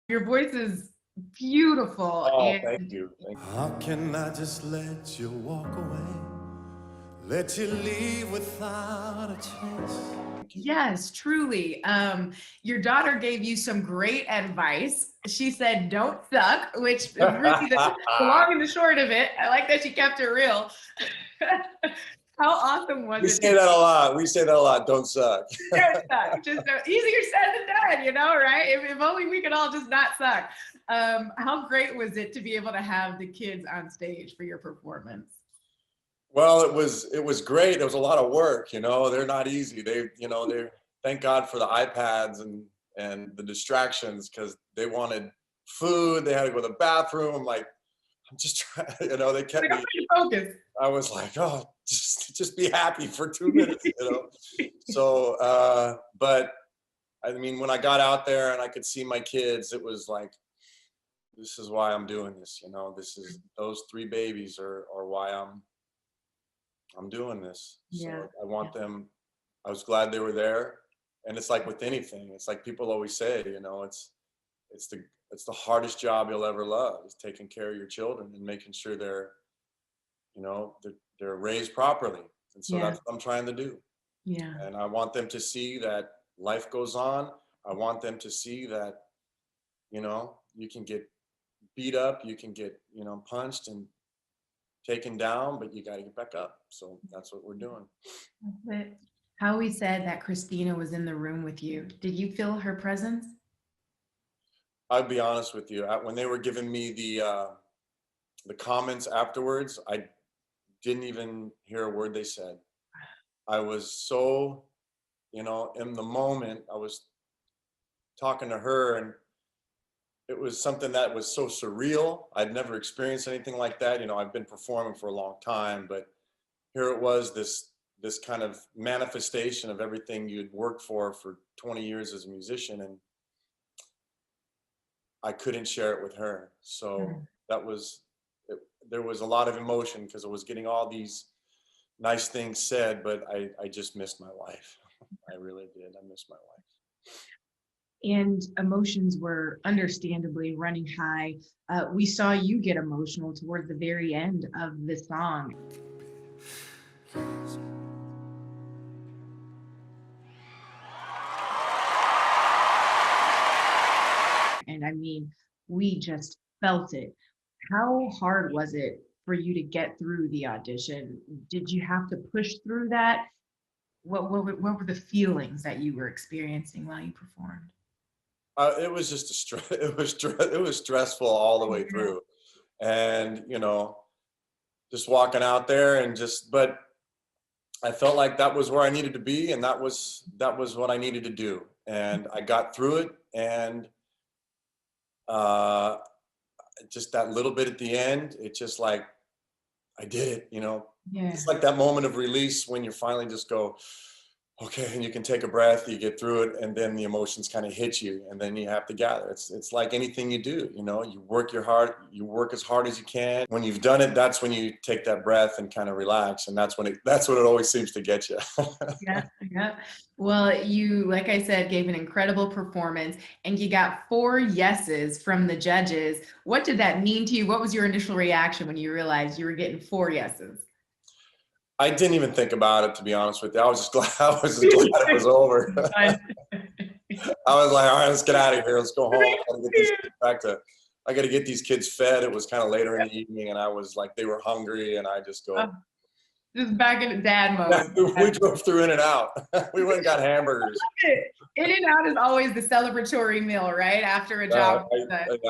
Your voice is beautiful. Oh, thank And you. Thank you. How can I just let you walk away? Let you leave without a trace? Thank you. yes, truly. Your daughter gave you some great advice. She said, don't suck, which is really the long and the short of it. I like that she kept it real. How awesome was We it say to that a lot. We say that a lot. Don't suck. don't suck? Just easier said than done, right? If only we could all just not suck. How great was it to be able to have the kids on stage for your performance? Well, it was great. It was a lot of work, They're not easy. They thank God for the iPads and the distractions because they wanted food. They had to go to the bathroom. I'm like, I'm just trying, they kept Like, I'm me. trying to focus. I was like, oh, just be happy for 2 minutes. So, but I mean, when I got out there and I could see my kids, it was like, this is why I'm doing this. This is those three babies are why I'm doing this. So Yeah. I want them. I was glad they were there. And it's like with anything, it's like people always say, it's the it's the hardest job you'll ever love is taking care of your children and making sure they're raised properly. And so Yeah. that's what I'm trying to do. Yeah. And I want them to see that life goes on. I want them to see that, you can get beat up, you can get, punched and taken down, but you got to get back up. So that's what we're doing. But how we said that Christina was in the room with you. Did you feel her presence? I'll be honest with you. When they were giving me the comments afterwards, I didn't even hear a word they said. I was so, in the moment. I was talking to her, and it was something that was so surreal. I'd never experienced anything like that. I've been performing for a long time, but here it was, this kind of manifestation of everything you'd worked for 20 years as a musician, and I couldn't share it with her. So that was it, there was a lot of emotion because I was getting all these nice things said, but I just missed my wife. I really did. I missed my wife. And emotions were understandably running high. We saw you get emotional towards the very end of the song. And I mean, we just felt it. How hard was it for you to get through the audition? Did you have to push through that? What were the feelings that you were experiencing while you performed? It was just a stress. It was stressful all the way Yeah. through, and just walking out there and but I felt like that was where I needed to be, and that was what I needed to do, and I got through it, and uh, just that little bit at the end, it just like I did it. Yeah. It's like that moment of release when you finally just go, okay, and you can take a breath, you get through it, and then the emotions kind of hit you, and then you have to gather. It's like anything you do, you work you work as hard as you can. When you've done it, that's when you take that breath and kind of relax, and that's what it always seems to get you. Yeah, yeah. Well, you, like I said, gave an incredible performance and you got 4 yeses from the judges. What did that mean to you? What was your initial reaction when you realized you were getting 4 yeses? I didn't even think about it, to be honest with you. I was just glad it was over. I was like, all right, let's get out of here. Let's go home. I got to get these kids fed. It was kind of later in the evening, and I was like, they were hungry, and I just go. Just back in dad mode. We drove through In-N-Out. We went and got hamburgers. In-N-Out is always the celebratory meal, right? After a job.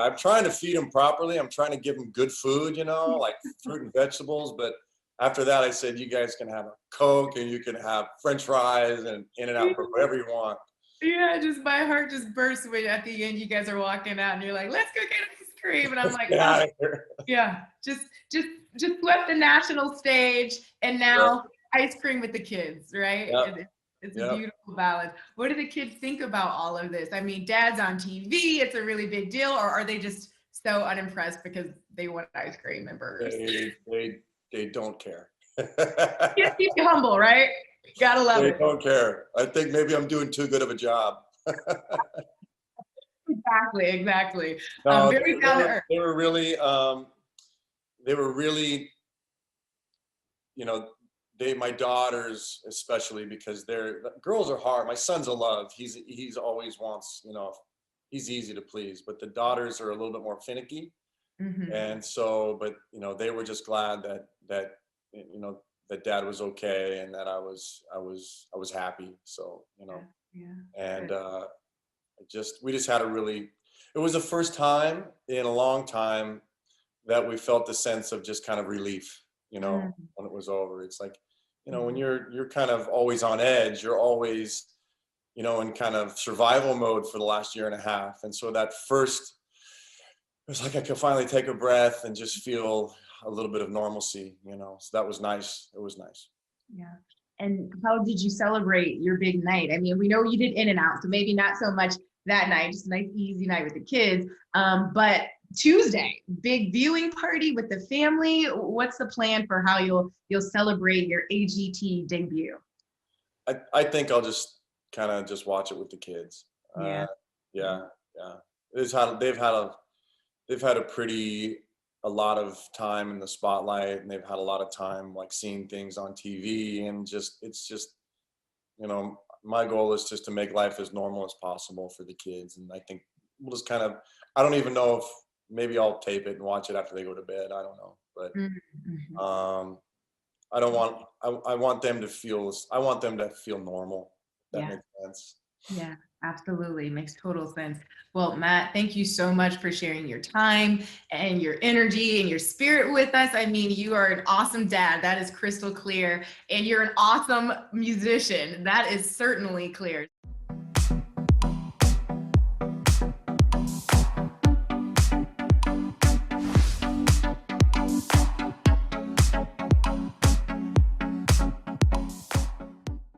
I'm trying to feed them properly. I'm trying to give them good food, like fruit and vegetables. But after that, I said, you guys can have a Coke and you can have French fries and In-N-Out, whatever you want. Yeah, just my heart just burst when at the end you guys are walking out and you're like, let's go get ice cream. And I'm like, Get out of here. yeah, just swept the national stage and now ice cream with the kids, right? Yep. It's a beautiful balance. What do the kids think about all of this? I mean, dad's on TV, it's a really big deal, or are they just so unimpressed because they want ice cream and burgers? They don't care. You keep you humble, right? Gotta love it. They don't care. I think maybe I'm doing too good of a job. Exactly. No, Very down to earth. they were really, you know, my daughters especially, because girls are hard. My son's a love. He's always wants, he's easy to please, but the daughters are a little bit more finicky. Mhm. And so, but they were just glad that that dad was okay, and that I was happy. So, Yeah. and Good. we just had it was the first time in a long time that we felt the sense of just kind of relief, Mm, when it was over. It's like, when mhm. you're kind of always on edge, you're always, in kind of survival mode for the last year and a half. And so that first, it was like I could finally take a breath and just feel a little bit of normalcy, So that was nice. It was nice. Yeah. And how did you celebrate your big night? I mean, we know you did in and out, so maybe not so much that night, just a nice easy night with the kids. But Tuesday, big viewing party with the family. What's the plan for how you'll celebrate your AGT debut? I think I'll just kind of just watch it with the kids. Yeah. Yeah, yeah. They've had a lot of time in the spotlight, and they've had a lot of time like seeing things on TV, and it's just, my goal is just to make life as normal as possible for the kids. And I think we'll just kind of, I don't even know if maybe I'll tape it and watch it after they go to bed. I don't know, but Mhm. um, I don't want, I want them to feel, I want them to feel normal. If that Yeah. makes sense. Yeah, absolutely. Makes total sense. Well, Matt, thank you so much for sharing your time and your energy and your spirit with us. I mean, you are an awesome dad. That is crystal clear. And you're an awesome musician. That is certainly clear.